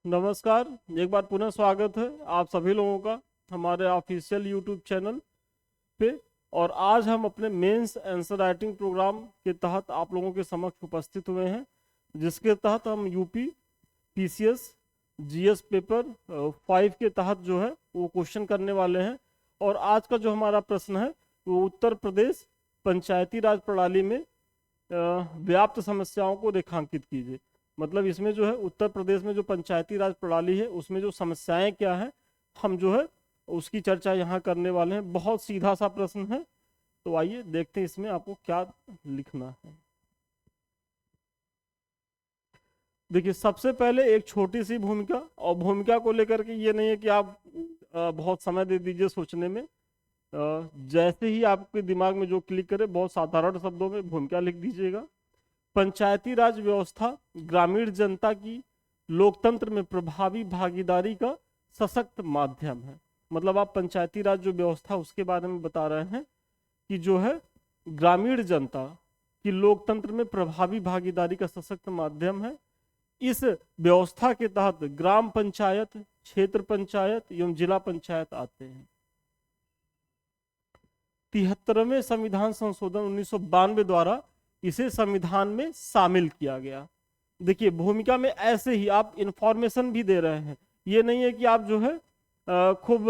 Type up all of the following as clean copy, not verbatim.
नमस्कार। एक बार पुनः स्वागत है आप सभी लोगों का हमारे ऑफिशियल यूट्यूब चैनल पे। और आज हम अपने मेंस आंसर राइटिंग प्रोग्राम के तहत आप लोगों के समक्ष उपस्थित हुए हैं, जिसके तहत हम यूपी पीसीएस जीएस पेपर 5 के तहत जो है वो क्वेश्चन करने वाले हैं। और आज का जो हमारा प्रश्न है वो उत्तर प्रदेश पंचायती राज प्रणाली में व्याप्त समस्याओं को रेखांकित कीजिए। मतलब इसमें जो है उत्तर प्रदेश में जो पंचायती राज प्रणाली है उसमें जो समस्याएं क्या है, हम जो है उसकी चर्चा यहाँ करने वाले हैं। बहुत सीधा सा प्रश्न है, तो आइए देखते हैं इसमें आपको क्या लिखना है। देखिए, सबसे पहले एक छोटी सी भूमिका, और भूमिका को लेकर के ये नहीं है कि आप बहुत समय दे दीजिए सोचने में। जैसे ही आपके दिमाग में जो क्लिक करे, बहुत साधारण शब्दों में भूमिका लिख दीजिएगा। पंचायती राज व्यवस्था ग्रामीण जनता की लोकतंत्र में प्रभावी भागीदारी का सशक्त माध्यम है। मतलब आप पंचायती राज जो व्यवस्था उसके बारे में बता रहे हैं कि जो है ग्रामीण जनता की लोकतंत्र में प्रभावी भागीदारी का सशक्त माध्यम है। इस व्यवस्था के तहत ग्राम पंचायत, क्षेत्र पंचायत एवं जिला पंचायत आते हैं। 73वें संविधान संशोधन 1992 द्वारा इसे संविधान में शामिल किया गया। देखिए, भूमिका में ऐसे ही आप इंफॉर्मेशन भी दे रहे हैं, ये नहीं है कि आप जो है खूब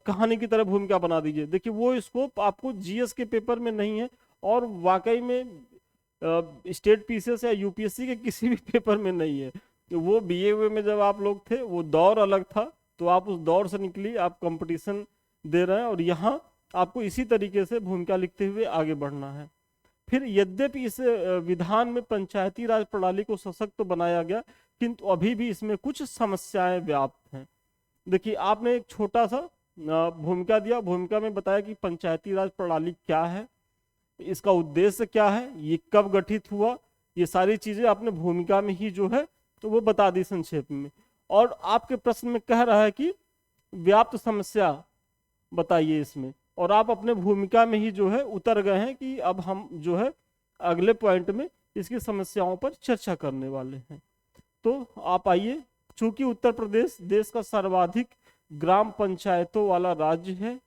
कहानी की तरह भूमिका बना दीजिए। देखिए, वो स्कोप आपको जीएस के पेपर में नहीं है, और वाकई में स्टेट पीसीएस या यूपीएससी के किसी भी पेपर में नहीं है। वो बीए हुए में जब आप लोग थे वो दौर अलग था, तो आप उस दौर से निकली, आप कंपटीशन दे रहे हैं, और यहाँ आपको इसी तरीके से भूमिका लिखते हुए आगे बढ़ना है। फिर यद्यपि इस विधान में पंचायती राज प्रणाली को सशक्त तो बनाया गया, किंतु अभी भी इसमें कुछ समस्याएं व्याप्त हैं। देखिए, आपने एक छोटा सा भूमिका दिया, भूमिका में बताया कि पंचायती राज प्रणाली क्या है, इसका उद्देश्य क्या है, ये कब गठित हुआ, ये सारी चीजें आपने भूमिका में ही जो है तो वो बता दी संक्षेप में। और आपके प्रश्न में कह रहा है कि व्याप्त समस्या बताइए इसमें, और आप अपने भूमिका में ही जो है उतर गए हैं कि अब हम जो है अगले पॉइंट में इसकी समस्याओं पर चर्चा करने वाले हैं। तो आप आइए, चूंकि उत्तर प्रदेश देश का सर्वाधिक ग्राम पंचायतों वाला राज्य है,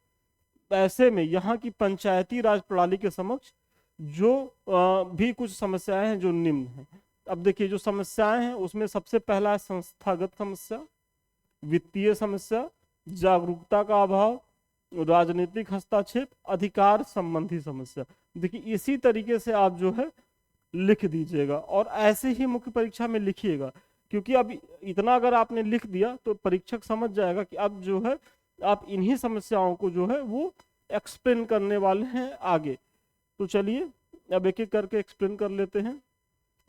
ऐसे में यहाँ की पंचायती राज प्रणाली के समक्ष जो भी कुछ समस्याएं हैं जो निम्न हैं। अब देखिए, जो समस्याएं हैं उसमें सबसे पहला है संस्थागत समस्या, वित्तीय समस्या, जागरूकता का अभाव, राजनीतिक हस्तक्षेप, अधिकार संबंधी समस्या। देखिए, इसी तरीके से आप जो है लिख दीजिएगा, और ऐसे ही मुख्य परीक्षा में लिखिएगा। क्योंकि अब इतना अगर आपने लिख दिया तो परीक्षक समझ जाएगा कि अब जो है आप इन्हीं समस्याओं को जो है वो एक्सप्लेन करने वाले हैं आगे। तो चलिए अब एक एक करके एक्सप्लेन कर लेते हैं।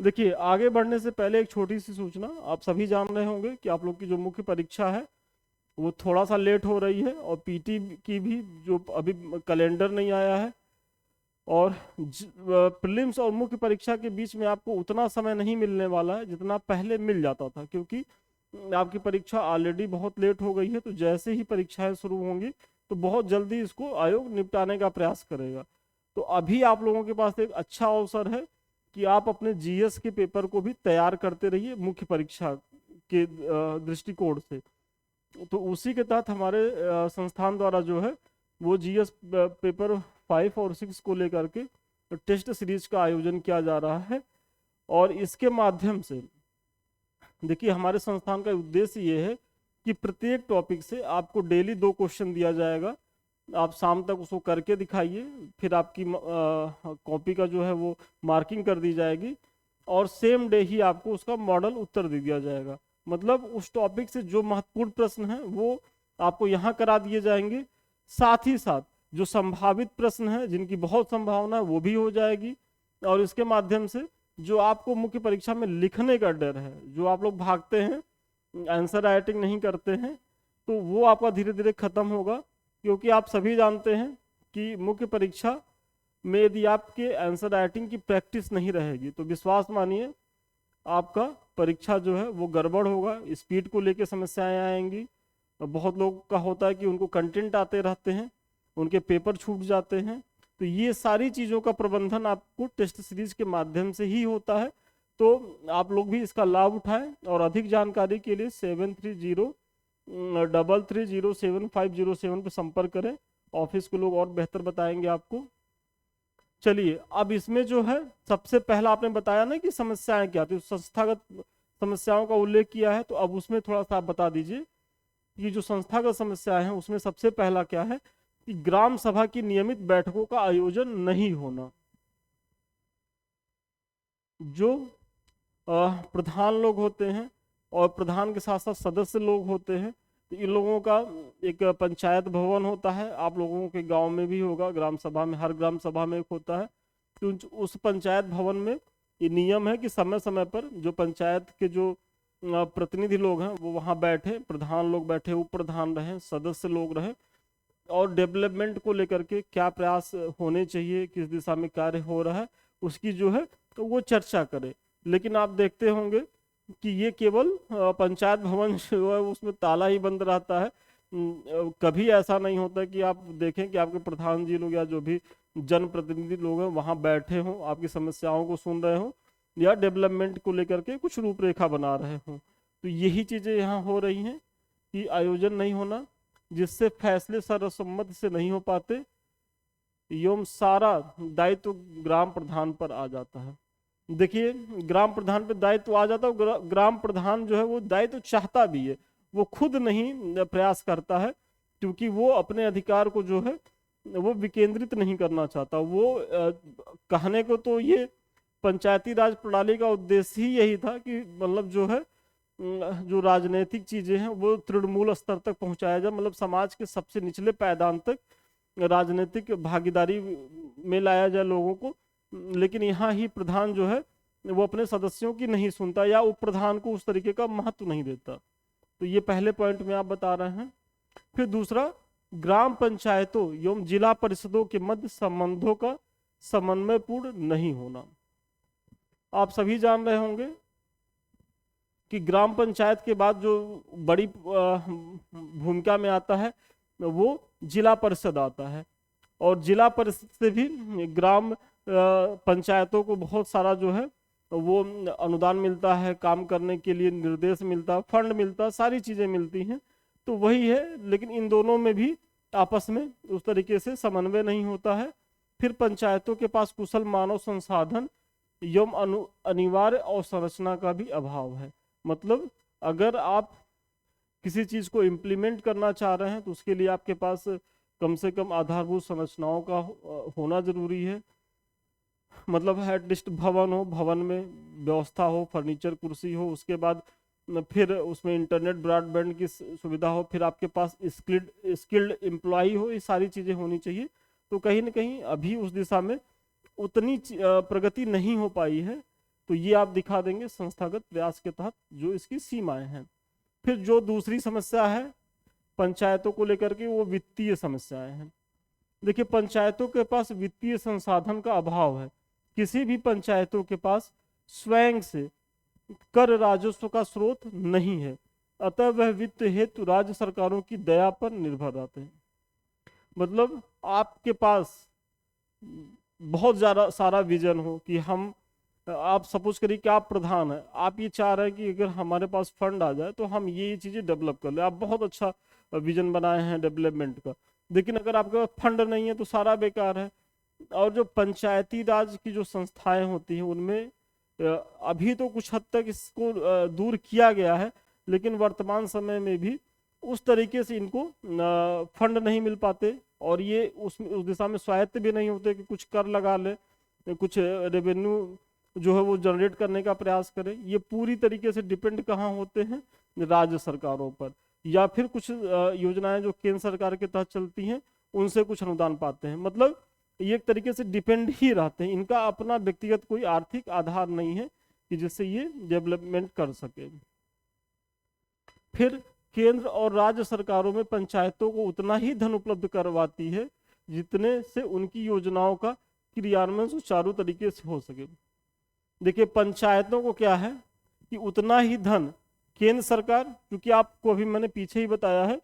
देखिए, आगे बढ़ने से पहले एक छोटी सी सूचना, आप सभी जान रहे होंगे कि आप लोग की जो मुख्य परीक्षा है वो थोड़ा सा लेट हो रही है, और पीटी की भी जो अभी कैलेंडर नहीं आया है, और प्रीलिम्स और मुख्य परीक्षा के बीच में आपको उतना समय नहीं मिलने वाला है जितना पहले मिल जाता था, क्योंकि आपकी परीक्षा ऑलरेडी बहुत लेट हो गई है। तो जैसे ही परीक्षाएं शुरू होंगी तो बहुत जल्दी इसको आयोग निपटाने का प्रयास करेगा। तो अभी आप लोगों के पास एक अच्छा अवसर है कि आप अपने जीएस के पेपर को भी तैयार करते रहिए मुख्य परीक्षा के दृष्टिकोण से। तो उसी के तहत हमारे संस्थान द्वारा जो है वो जीएस पेपर 5 और 6 को लेकर के टेस्ट सीरीज का आयोजन किया जा रहा है। और इसके माध्यम से देखिए, हमारे संस्थान का उद्देश्य ये है कि प्रत्येक टॉपिक से आपको डेली 2 क्वेश्चन दिया जाएगा, आप शाम तक उसको करके दिखाइए, फिर आपकी कॉपी का जो है वो मार्किंग कर दी जाएगी, और सेम डे ही आपको उसका मॉडल उत्तर दे दिया जाएगा। मतलब उस टॉपिक से जो महत्वपूर्ण प्रश्न है वो आपको यहाँ करा दिए जाएंगे, साथ ही साथ जो संभावित प्रश्न है जिनकी बहुत संभावना है वो भी हो जाएगी। और इसके माध्यम से जो आपको मुख्य परीक्षा में लिखने का डर है, जो आप लोग भागते हैं, आंसर राइटिंग नहीं करते हैं, तो वो आपका धीरे धीरे खत्म होगा। क्योंकि आप सभी जानते हैं कि मुख्य परीक्षा में यदि आपके आंसर राइटिंग की प्रैक्टिस नहीं रहेगी तो विश्वास मानिए आपका परीक्षा जो है वो गड़बड़ होगा, स्पीड को लेके समस्याएं आएंगी। बहुत लोग का होता है कि उनको कंटेंट आते रहते हैं, उनके पेपर छूट जाते हैं। तो ये सारी चीज़ों का प्रबंधन आपको टेस्ट सीरीज के माध्यम से ही होता है। तो आप लोग भी इसका लाभ उठाएं और अधिक जानकारी के लिए 7303307507 पे संपर्क करें। ऑफिस के लोग और बेहतर बताएंगे आपको। चलिए अब इसमें जो है सबसे पहला आपने बताया ना कि समस्याएं क्या थी, संस्थागत समस्याओं का उल्लेख किया है, तो अब उसमें थोड़ा सा आप बता दीजिए कि जो संस्थागत समस्याएं हैं उसमें सबसे पहला क्या है कि ग्राम सभा की नियमित बैठकों का आयोजन नहीं होना। जो प्रधान लोग होते हैं और प्रधान के साथ साथ सदस्य लोग होते हैं, तो इन लोगों का एक पंचायत भवन होता है, आप लोगों के गांव में भी होगा, ग्राम सभा में, हर ग्राम सभा में एक होता है। तो उस पंचायत भवन में ये नियम है कि समय समय पर जो पंचायत के जो प्रतिनिधि लोग हैं वो वहाँ बैठे, प्रधान लोग बैठे, उप प्रधान रहे, सदस्य लोग रहे, और डेवलपमेंट को लेकर के क्या प्रयास होने चाहिए, किस दिशा में कार्य हो रहा है, उसकी जो है तो वो चर्चा करे। लेकिन आप देखते होंगे कि ये केवल पंचायत भवन जो है उसमें ताला ही बंद रहता है। कभी ऐसा नहीं होता कि आप देखें कि आपके प्रधान जी लोग या जो भी जनप्रतिनिधि लोग हैं वहाँ बैठे हों, आपकी समस्याओं को सुन रहे हों या डेवलपमेंट को लेकर के कुछ रूपरेखा बना रहे हों। तो यही चीज़ें यहाँ हो रही हैं कि आयोजन नहीं होना, जिससे फैसले सर्वसम्मति से नहीं हो पाते, एवं सारा दायित्व ग्राम प्रधान पर आ जाता है। देखिए ग्राम प्रधान पे दायित्व आ जाता है, ग्राम प्रधान जो है वो दायित्व चाहता भी है, वो खुद नहीं प्रयास करता है, क्योंकि वो अपने अधिकार को जो है वो विकेंद्रित नहीं करना चाहता। वो कहने को तो ये पंचायती राज प्रणाली का उद्देश्य ही यही था कि मतलब जो है जो राजनीतिक चीजें हैं वो तृणमूल स्तर तक पहुंचाया जाए, मतलब समाज के सबसे निचले पायदान तक राजनीतिक भागीदारी में लाया जाए लोगों को। लेकिन यहाँ ही प्रधान जो है वो अपने सदस्यों की नहीं सुनता या उप प्रधान को उस तरीके का महत्व नहीं देता। तो ये पहले पॉइंट में आप बता रहे हैं। फिर दूसरा, ग्राम पंचायतों एवं जिला परिषदों के मध्य संबंधों का समन्वयपूर्ण नहीं होना। आप सभी जान रहे होंगे कि ग्राम पंचायत के बाद जो बड़ी भूमिका में आता है वो जिला परिषद आता है, और जिला परिषद से भी ग्राम पंचायतों को बहुत सारा जो है वो अनुदान मिलता है, काम करने के लिए निर्देश मिलता है, फंड मिलता है, सारी चीज़ें मिलती हैं। तो वही है, लेकिन इन दोनों में भी आपस में उस तरीके से समन्वय नहीं होता है। फिर पंचायतों के पास कुशल मानव संसाधन एवं अनिवार्य अवसंरचना का भी अभाव है। मतलब अगर आप किसी चीज़ को इम्प्लीमेंट करना चाह रहे हैं तो उसके लिए आपके पास कम से कम आधारभूत संरचनाओं का होना जरूरी है। मतलब एटलीस्ट भवन हो, भवन में व्यवस्था हो, फर्नीचर कुर्सी हो, उसके बाद फिर उसमें इंटरनेट ब्रॉडबैंड की सुविधा हो, फिर आपके पास स्किल्ड एम्प्लॉई हो, ये सारी चीज़ें होनी चाहिए। तो कहीं ना कहीं अभी उस दिशा में उतनी प्रगति नहीं हो पाई है। तो ये आप दिखा देंगे संस्थागत प्रयास के तहत जो इसकी सीमाएं हैं। फिर जो दूसरी समस्या है पंचायतों को लेकर के, वो वित्तीय समस्याएं हैं। देखिए पंचायतों के पास वित्तीय संसाधन का अभाव है। किसी भी पंचायतों के पास स्वयं से कर राजस्व का स्रोत नहीं है, अतः वह वित्त हेतु राज्य सरकारों की दया पर निर्भर रहते हैं। मतलब आपके पास बहुत ज़्यादा सारा विजन हो कि हम, आप सपोज करिए कि आप प्रधान हैं, आप ये चाह रहे हैं कि अगर हमारे पास फंड आ जाए तो हम ये चीज़ें डेवलप कर ले, आप बहुत अच्छा विजन बनाए हैं डेवलपमेंट का, लेकिन अगर आपके पास फंड नहीं है तो सारा बेकार है। और जो पंचायती राज की जो संस्थाएं होती हैं उनमें अभी तो कुछ हद तक इसको दूर किया गया है, लेकिन वर्तमान समय में भी उस तरीके से इनको फंड नहीं मिल पाते, और ये उस दिशा में स्वायत्त भी नहीं होते कि कुछ कर लगा ले, कुछ रेवेन्यू जो है वो जनरेट करने का प्रयास करें। ये पूरी तरीके से डिपेंड कहाँ होते हैं, राज्य सरकारों पर, या फिर कुछ योजनाएं जो केंद्र सरकार के तहत चलती हैं उनसे कुछ अनुदान पाते हैं। मतलब ये एक तरीके से डिपेंड ही रहते हैं, इनका अपना व्यक्तिगत कोई आर्थिक आधार नहीं है कि जिससे ये डेवलपमेंट कर सके। फिर केंद्र और राज्य सरकारों में पंचायतों को उतना ही धन उपलब्ध करवाती है जितने से उनकी योजनाओं का क्रियान्वयन सुचारू तरीके से हो सके। देखिए पंचायतों को क्या है कि उतना ही धन केंद्र सरकार, क्योंकि आपको अभी मैंने पीछे ही बताया है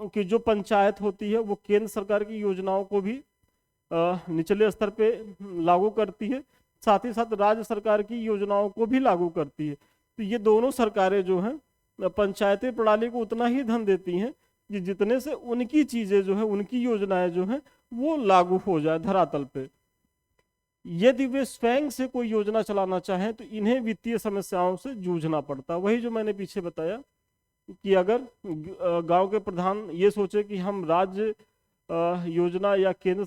कि जो पंचायत होती है वो केंद्र सरकार की योजनाओं को भी निचले स्तर पे लागू करती है, साथ ही साथ राज्य सरकार की योजनाओं को भी लागू करती है। तो ये दोनों सरकारें जो हैं पंचायती प्रणाली को उतना ही धन देती हैं कि जितने से उनकी चीजें जो है, उनकी योजनाएं जो हैं वो लागू हो जाए धरातल पे। यदि वे स्वयं से कोई योजना चलाना चाहें तो इन्हें वित्तीय समस्याओं से जूझना पड़ता। वही जो मैंने पीछे बताया कि अगर गांव के प्रधान ये सोचे कि हम राज्य योजना या केंद्र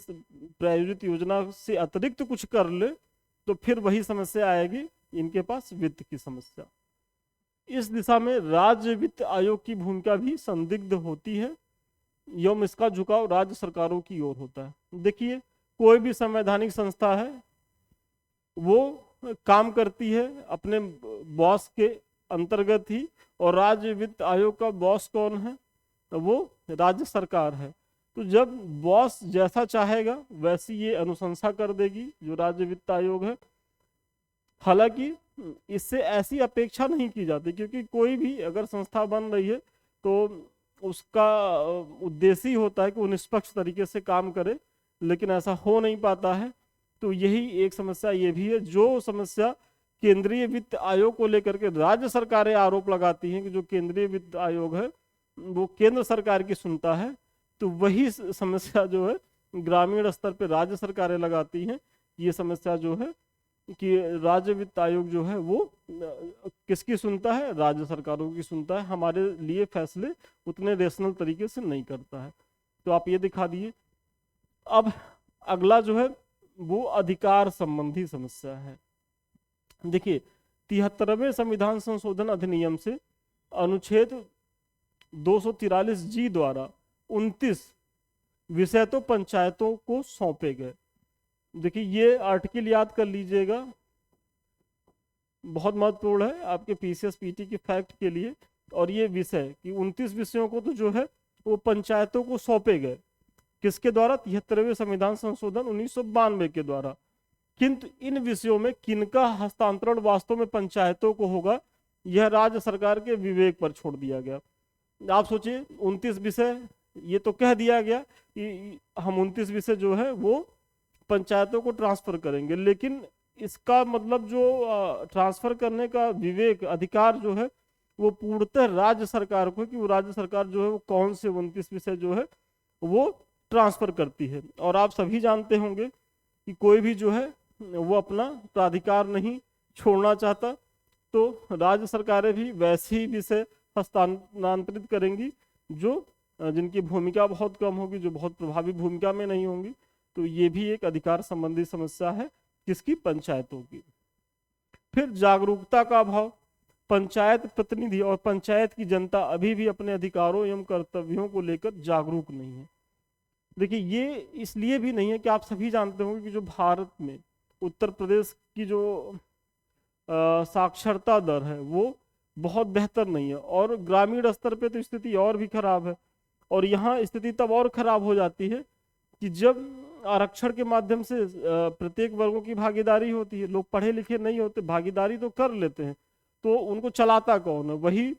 प्रायोजित योजना से अतिरिक्त कुछ कर ले, तो फिर वही समस्या आएगी इनके पास, वित्त की समस्या। इस दिशा में राज्य वित्त आयोग की भूमिका भी संदिग्ध होती है, एवं इसका झुकाव राज्य सरकारों की ओर होता है। देखिए, कोई भी संवैधानिक संस्था है वो काम करती है अपने बॉस के अंतर्गत ही, और राज्य वित्त आयोग का बॉस कौन है? वो राज्य सरकार है। तो जब बॉस जैसा चाहेगा वैसी ये अनुशंसा कर देगी जो राज्य वित्त आयोग है। हालांकि इससे ऐसी अपेक्षा नहीं की जाती, क्योंकि कोई भी अगर संस्था बन रही है तो उसका उद्देश्य ही होता है कि वो निष्पक्ष तरीके से काम करे, लेकिन ऐसा हो नहीं पाता है। तो यही एक समस्या ये भी है, जो समस्या केंद्रीय वित्त आयोग को लेकर के राज्य सरकारें आरोप लगाती हैं कि जो केंद्रीय वित्त आयोग है वो केंद्र सरकार की सुनता है, तो वही समस्या जो है ग्रामीण स्तर पर राज्य सरकारें लगाती हैं। ये समस्या जो है कि राज्य वित्त आयोग जो है वो किसकी सुनता है? राज्य सरकारों की सुनता है, हमारे लिए फैसले उतने रेशनल तरीके से नहीं करता है। तो आप ये दिखा दिए। अब अगला जो है वो अधिकार संबंधी समस्या है। देखिए, 73वें संविधान संशोधन अधिनियम से अनुच्छेद 243 जी द्वारा 29 विषय तो पंचायतों को सौंपे गए। देखिए, ये आर्टिकल याद कर लीजिएगा, बहुत महत्वपूर्ण है आपके पीसीएस पीटी के फैक्ट के लिए। और ये विषय कि 29 विषयों को तो जो है वो पंचायतों को सौंपे गए, किसके द्वारा? 73वें संविधान संशोधन 1992 के द्वारा। किंतु इन विषयों में किनका हस्तांतरण वास्तव में पंचायतों को होगा, यह राज्य सरकार के विवेक पर छोड़ दिया गया। आप सोचिए, 29 विषय ये तो कह दिया गया कि हम 29 विषय जो है वो पंचायतों को ट्रांसफर करेंगे, लेकिन इसका मतलब जो ट्रांसफर करने का विवेक, अधिकार जो है वो पूर्णतः राज्य सरकार को, कि वो राज्य सरकार जो है वो कौन से 29 विषय जो है वो ट्रांसफर करती है। और आप सभी जानते होंगे कि कोई भी जो है वो अपना प्राधिकार नहीं छोड़ना चाहता, तो राज्य सरकारें भी वैसे ही विषय हस्तांतरित करेंगी जो जिनकी भूमिका बहुत कम होगी, जो बहुत प्रभावी भूमिका में नहीं होंगी। तो ये भी एक अधिकार संबंधी समस्या है, किसकी? पंचायतों की। फिर जागरूकता का अभाव। पंचायत प्रतिनिधि और पंचायत की जनता अभी भी अपने अधिकारों एवं कर्तव्यों को लेकर जागरूक नहीं है। देखिए, ये इसलिए भी नहीं है कि आप सभी जानते होंगे कि जो भारत में उत्तर प्रदेश की जो साक्षरता दर है वो बहुत बेहतर नहीं है, और ग्रामीण स्तर पे तो स्थिति और भी खराब है। और यहाँ स्थिति तब और खराब हो जाती है कि जब आरक्षण के माध्यम से प्रत्येक वर्गों की भागीदारी होती है। लोग पढ़े लिखे नहीं होते, भागीदारी तो कर लेते हैं, तो उनको चलाता कौन है? वही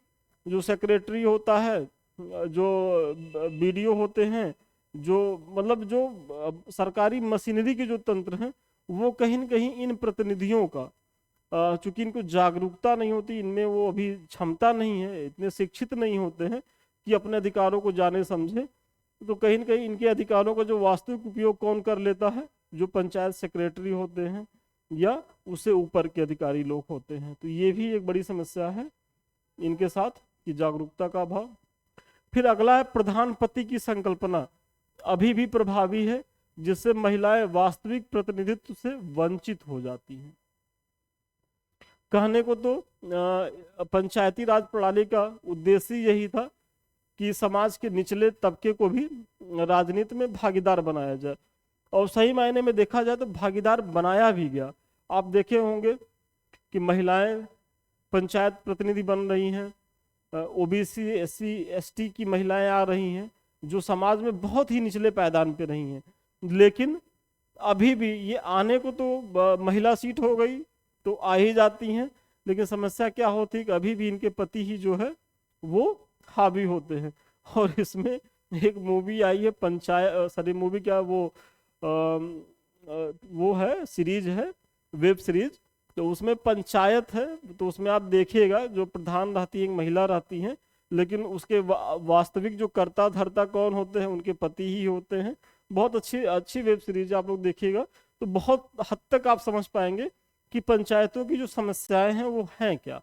जो सेक्रेटरी होता है, जो बीडीओ होते हैं, जो मतलब जो सरकारी मशीनरी के जो तंत्र हैं, वो कहीं न कहीं इन प्रतिनिधियों का, चूंकि इनको जागरूकता नहीं होती, इनमें वो अभी क्षमता नहीं है, इतने शिक्षित नहीं होते हैं कि अपने अधिकारों को जाने समझे, तो कहीं न कहीं इनके अधिकारों का जो वास्तविक उपयोग कौन कर लेता है? जो पंचायत सेक्रेटरी होते हैं या उससे ऊपर के अधिकारी लोग होते हैं। तो ये भी एक बड़ी समस्या है इनके साथ, कि जागरूकता का अभाव। फिर अगला है प्रधानपति की संकल्पना अभी भी प्रभावी है, जिससे महिलाएं वास्तविक प्रतिनिधित्व से वंचित हो जाती हैं। कहने को तो पंचायती राज प्रणाली का उद्देश्य यही था कि समाज के निचले तबके को भी राजनीति में भागीदार बनाया जाए, और सही मायने में देखा जाए तो भागीदार बनाया भी गया। आप देखे होंगे कि महिलाएं पंचायत प्रतिनिधि बन रही हैं, ओबीसी एससी एसटी की महिलाएं आ रही हैं, जो समाज में बहुत ही निचले पायदान पे रही हैं। लेकिन अभी भी ये आने को तो महिला सीट हो गई तो आ ही जाती हैं, लेकिन समस्या क्या होती है कि अभी भी इनके पति ही जो है वो हावी होते हैं। और इसमें एक मूवी आई है पंचायत, सॉरी मूवी क्या, वो है सीरीज है वेब सीरीज, तो उसमें पंचायत है, तो उसमें आप देखिएगा जो प्रधान रहती है एक महिला रहती है, लेकिन उसके वास्तविक जो कर्ता धर्ता कौन होते हैं, उनके पति ही होते हैं। बहुत अच्छी अच्छी वेब सीरीज आप लोग देखिएगा, तो बहुत हद तक आप समझ पाएंगे कि पंचायतों की जो समस्याएं हैं वो हैं क्या।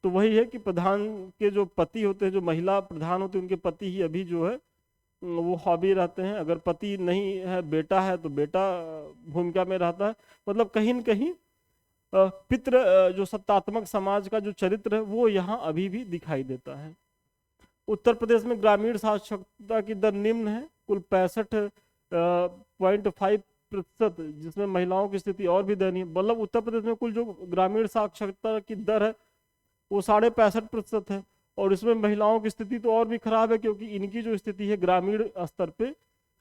तो वही है कि प्रधान के जो पति होते हैं, जो महिला प्रधान होते हैं, उनके पति ही अभी जो है वो हॉबी रहते हैं। अगर पति नहीं है, बेटा है, तो बेटा भूमिका में रहता है। मतलब कहीं न कहीं पितृ जो सत्तात्मक समाज का जो चरित्र है वो यहाँ अभी भी दिखाई देता है। उत्तर प्रदेश में ग्रामीण साक्षरता की दर निम्न है, कुल 65.5%, जिसमें महिलाओं की स्थिति और भी दयनीय। मतलब उत्तर प्रदेश में कुल जो ग्रामीण साक्षरता की दर है वो 65.5% है, और इसमें महिलाओं की स्थिति तो और भी खराब है, क्योंकि इनकी जो स्थिति है ग्रामीण स्तर पे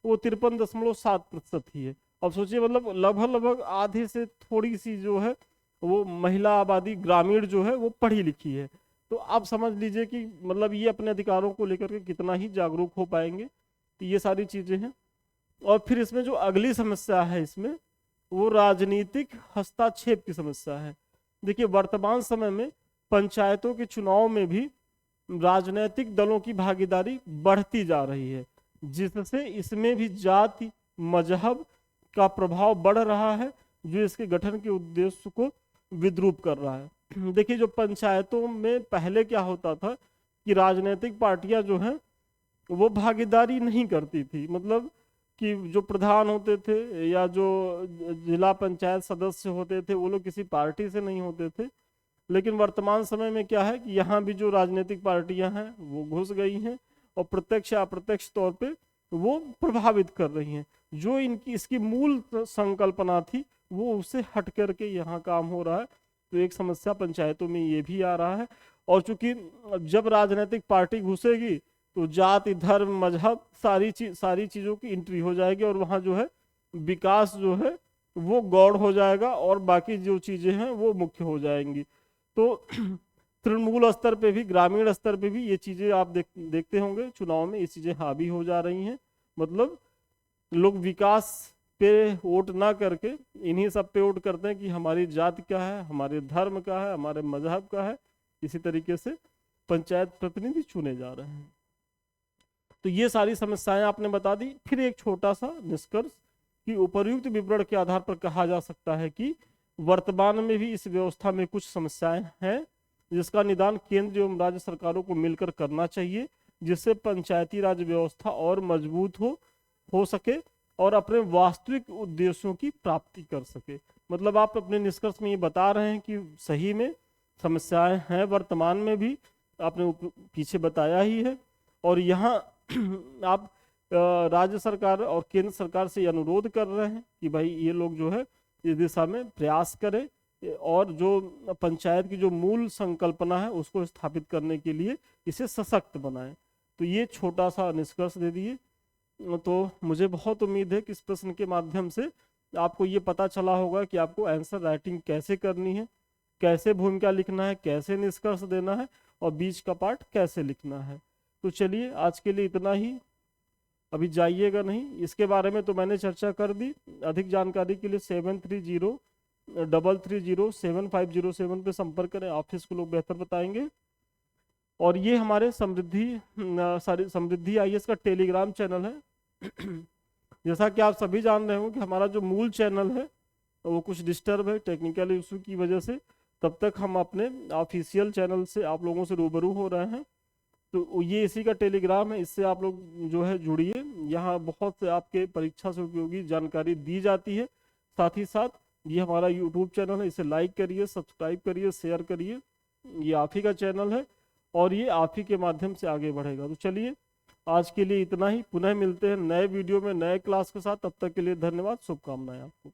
वो 53.7% ही है। अब सोचिए, मतलब लगभग लगभग आधे से थोड़ी सी जो है वो महिला आबादी ग्रामीण जो है वो पढ़ी लिखी है। तो आप समझ लीजिए कि मतलब ये अपने अधिकारों को लेकर के कितना ही जागरूक हो पाएंगे। तो ये सारी चीजें हैं। और फिर इसमें जो अगली समस्या है इसमें, वो राजनीतिक हस्तक्षेप की समस्या है। देखिए, वर्तमान समय में पंचायतों के चुनाव में भी राजनीतिक दलों की भागीदारी बढ़ती जा रही है, जिससे इसमें भी जाति मजहब का प्रभाव बढ़ रहा है, जो इसके गठन के उद्देश्य को विद्रूप कर रहा है। देखिए, जो पंचायतों में पहले क्या होता था कि राजनीतिक पार्टियां जो हैं वो भागीदारी नहीं करती थी। मतलब कि जो प्रधान होते थे या जो जिला पंचायत सदस्य होते थे वो लोग किसी पार्टी से नहीं होते थे। लेकिन वर्तमान समय में क्या है कि यहाँ भी जो राजनीतिक पार्टियां हैं वो घुस गई हैं, और प्रत्यक्ष या अप्रत्यक्ष तौर पे वो प्रभावित कर रही हैं। जो इनकी इसकी मूल संकल्पना थी वो उससे हट करके यहाँ काम हो रहा है। तो एक समस्या पंचायतों में ये भी आ रहा है। और चूंकि जब राजनीतिक पार्टी घुसेगी तो जाति धर्म मजहब सारी चीज़ों की एंट्री हो जाएगी, और वहाँ जो है विकास जो है वो गौड़ हो जाएगा, और बाकी जो चीज़ें हैं वो मुख्य हो जाएंगी। तो तृणमूल स्तर पे भी, ग्रामीण स्तर पे भी ये चीज़ें आप देखते होंगे चुनाव में ये चीज़ें हावी हो जा रही हैं। मतलब लोग विकास पे वोट ना करके इन्हीं सब पे वोट करते हैं कि हमारी जाति क्या है, हमारे धर्म का है, हमारे मजहब का है। इसी तरीके से पंचायत प्रतिनिधि चुने जा रहे हैं। तो ये सारी समस्याएं आपने बता दी। फिर एक छोटा सा निष्कर्ष कि उपर्युक्त विवरण के आधार पर कहा जा सकता है कि वर्तमान में भी इस व्यवस्था में कुछ समस्याएं हैं, जिसका निदान केंद्र एवं राज्य सरकारों को मिलकर करना चाहिए, जिससे पंचायती राज व्यवस्था और मजबूत हो सके और अपने वास्तविक उद्देश्यों की प्राप्ति कर सके। मतलब आप अपने निष्कर्ष में ये बता रहे हैं कि सही में समस्याएं हैं वर्तमान में भी, आपने पीछे बताया ही है। और यहाँ आप राज्य सरकार और केंद्र सरकार से अनुरोध कर रहे हैं कि भाई ये लोग जो है इस दिशा में प्रयास करें, और जो पंचायत की जो मूल संकल्पना है उसको स्थापित करने के लिए इसे सशक्त बनाएं। तो ये छोटा सा निष्कर्ष दे दिए। तो मुझे बहुत उम्मीद है कि इस प्रश्न के माध्यम से आपको ये पता चला होगा कि आपको आंसर राइटिंग कैसे करनी है, कैसे भूमिका लिखना है, कैसे निष्कर्ष देना है, और बीच का पार्ट कैसे लिखना है। तो चलिए, आज के लिए इतना ही। अभी जाइएगा नहीं, इसके बारे में तो मैंने चर्चा कर दी। अधिक जानकारी के लिए 7303307507 पे संपर्क करें, ऑफिस को लोग बेहतर बताएंगे। और ये हमारे समृद्धि IAS का टेलीग्राम चैनल है। जैसा कि आप सभी जान रहे हो कि हमारा जो मूल चैनल है वो कुछ डिस्टर्ब है टेक्निकल इशू की वजह से। तब तक हम अपने ऑफिशियल चैनल से आप लोगों से रूबरू हो रहे हैं। तो ये इसी का टेलीग्राम है, इससे आप लोग जो है जुड़िए। यहाँ बहुत से आपके परीक्षा से उपयोगी जानकारी दी जाती है। साथ ही साथ ये हमारा यूट्यूब चैनल है, इसे लाइक करिए, सब्सक्राइब करिए, शेयर करिए। ये आप ही का चैनल है और ये आप ही के माध्यम से आगे बढ़ेगा। तो चलिए, आज के लिए इतना ही। पुनः मिलते हैं नए वीडियो में नए क्लास के साथ। तब तक के लिए धन्यवाद, शुभकामनाएं आपको।